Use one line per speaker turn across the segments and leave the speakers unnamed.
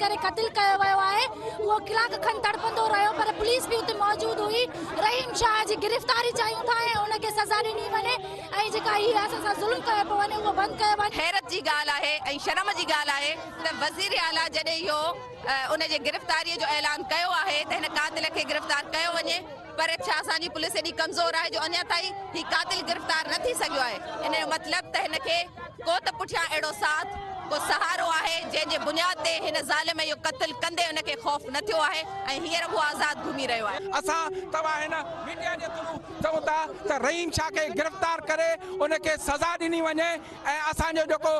करे क़त्ल कयो वियो आहे। उहो कलाक खनि तड़पंदो रहियो पर पुलिस बि उते मौजूद हुई। रहीम शाह जी गिरफ़्तारी चाहियूं था ऐं उनखे सज़ा ॾिनी वञे ऐं जेका हीअ असां सां ज़ुल्म कयो पियो वञे उहो बंदि कयो वञे।
हैरत जी ॻाल्हि आहे ऐं शर्म जी ॻाल्हि आहे त वज़ीर आला जॾहिं इहो उन जे गिरफ़्तारीअ जो ऐलान कयो आहे त हिन कातिल खे गिरफ़्तार कयो वञे, पर छा असांजी पुलिस एॾी कमज़ोर आहे जो अञा ताईं हीउ कातिल गिरफ़्तार न थी सघियो आहे। इन जो मतिलबु त हिनखे को त पुठियां अहिड़ो साथ को सहारो आहे जंहिंजे बुनियाद ते हिन ज़ालिम इहो क़त्ल कंदे उनखे ख़ौफ़ न थियो आहे ऐं हींअर उहो आज़ादु घुमी रहियो आहे।
असां तव्हां हिन मीडिया जे थ्रू चऊं था त रहीम शाह खे गिरफ़्तार करे उनखे सज़ा ॾिनी वञे ऐं असांजो जेको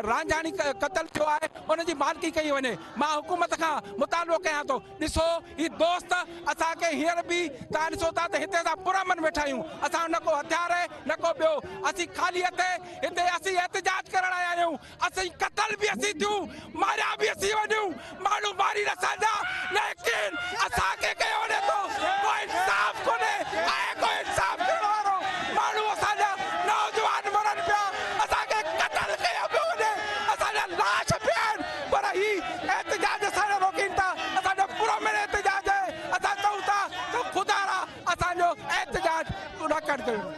रांझानी क़त्ल थियो आहे उनजी मालिकी कई वञे। मां हुकूमत खां मुतालबो कयां थो, ॾिसो हीउ दोस्त असांखे हींअर बि तव्हां ॾिसो था त हिते असां पुरअमन वेठा आहियूं। असां न को हथियार आहे न को ॿियो, असीं ख़ाली हथे हिते असीं एहतिजाज करण आया आहियूं। असीं कत्ल भी असीं थियूं, मारिया भी असीं वञूं, माण्हू मारी न सघंदा, लेकिन असांखे कयो वञे थो। कोई इंसाफ़ कोन्हे ऐं कोई इंसाफ़ ॾियण वारो माण्हू असांजा नौजवान मरनि पिया, असांखे कत्ल कयो पियो वञे, असांजा लाश पिया आहिनि, पर ही एहतिजाज असांजो रोकीनि था। असांजो पुरअमन एहतिजाज आहे। असां चऊं था त ख़ुदा रा असांजो एहतिजाज पूरा करे कयूं।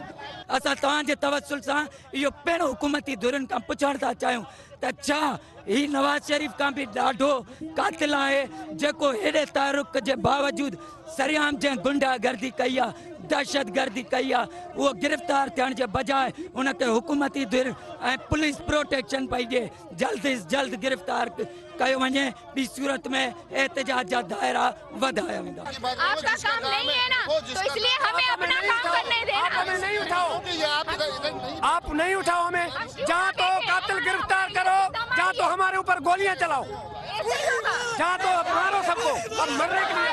असां तव्हांजे तवसुल सां इहो पहिरों हुकूमती धुरियुनि खां पुछण था चाहियूं त छा ही नवाज़ शरीफ़ खां बि ॾाढो कातिल आहे जेको हेॾे तारुक़ जे बावजूदि सरियाम जंहिं गुंडागर्दी कई आहे, दहशतगर्दी कई आहे, उहो गिरफ़्तार थियण जे बजाए उनखे हुकूमती धुर ऐं पुलिस प्रोटेक्शन पई ॾिए। जल्द से जल्द गिरफ़्तार कयो वञे, ॿी सूरत में एहतजाज जा दायरा वधाया वेंदा।
आपका काम नहीं है ना, तो इसलिए हमें अपना काम करने देना।
आप हमें नहीं उठाओ, आप नहीं उठाओ हमें। जहाँ तो कातिल गिरफ्तार करो, जहाँ तो हमारे ऊपर गोलियां चलाओ, जहाँ तो मारो सबको, अब मरने के लिए।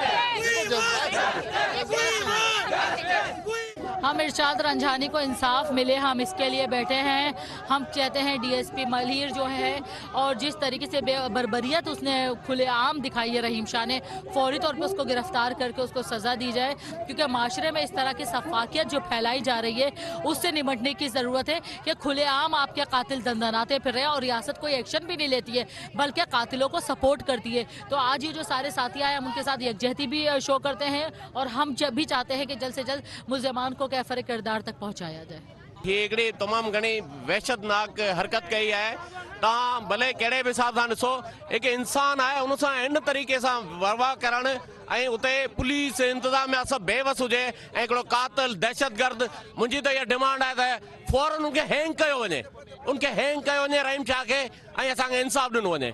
हम इरशाद रंझानी को इंसाफ मिले, हम इसके लिए बैठे हैं। हम चाहते हैं डीएसपी मलिर जो है और जिस तरीके से बर्बरियत उसने खुलेआम दिखाई है रहीम शाह ने, फौरी तौर पर उसको गिरफ्तार करके उसको सज़ा दी जाए, क्योंकि माशरे में इस तरह की सफाकियत जो फैलाई जा रही है उससे निपटने की ज़रूरत है कि खुलेआम आपके कातिल दंदनाते फिर रहे हैं और रियासत कोई एक्शन भी नहीं लेती है बल्कि कातिलों को सपोर्ट करती है। तो आज ये जो सारे साथी आए हम उनके साथ यकजहती भी शो करते हैं और हम जब भी चाहते हैं कि जल्द से जल्द मुल्ज़िमान को कैफरे किरदार तक पहुँचाया जाए।
ये हिकिड़ी तमामु घणी वहशतनाक हरकत कई है। तव्हां भले कहिड़े बि हिसाब सां ॾिसो, हिकु इंसान आहे उन सां इन तरीक़े सां वरवा करणु ऐं उते पुलिस इंतज़ामिया सभु बेवस हुजे ऐं हिकिड़ो कातिल दहशतगर्द। मुंहिंजी त इहा डिमांड आहे त फौरन उनखे हैंग कयो वञे, रहीम शाह खे, ऐं असांखे इंसाफ़ ॾिनो वञे।